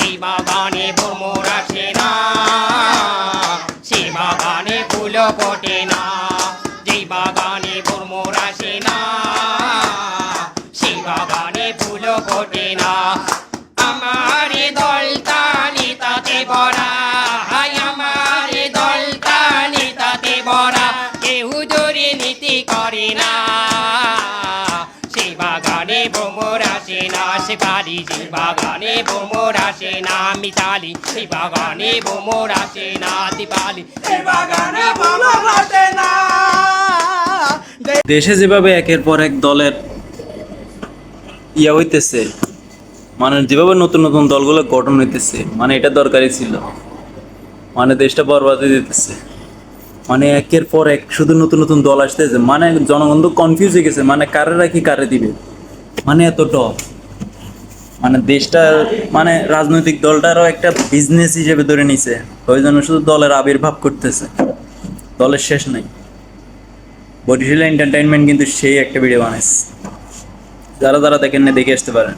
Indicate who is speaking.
Speaker 1: যেই বাগানে ভ্রমর আসে না সেই বাগানে ফুল ফোটে না, যেই বাগানে ভ্রমর আসে না সেই বাগানে ফুল ফোটে না। আমার দলটা নিতাতে ভরা, আমার দলটা নিতাতে ভরা, কেউ দুর্নীতি করে না সেই বাগানে ভ্রমর আসে না। শিকারি যে বাগানে ভ্রমর আসে না, মিতালি সেই বাগানে ভ্রমর আসে না, দীপালি সেই বাগানে ভ্রমর আসে না।
Speaker 2: দেশে যেভাবে একের পর এক দলের হইতেছে, মানে যেভাবে নতুন নতুন দলগুলো গঠন হইতেছে, মানে এটা দরকারই ছিল। মানে দেশটা বরবাদে দিতেছে, মানে একের পর এক শুধু নতুন নতুন দল আসতেছে, মানে জনগণ তো কনফিউজ হয়ে গেছে, মানে কারে রাখি কারে দিবে, মানে এত টপ। মানে দেশটা মানে রাজনৈতিক দলটারও একটা বিজনেস হিসেবে ধরে নিছে, ওই জন্য শুধু দলের আবির্ভাব করতেছে, দলের শেষ নাই। বরিশাল এন্টারটেইনমেন্ট কিন্তু সেই একটা ভিডিও বানাইছে, যারা যারা দেখেন না দেখে আসতে পারেন।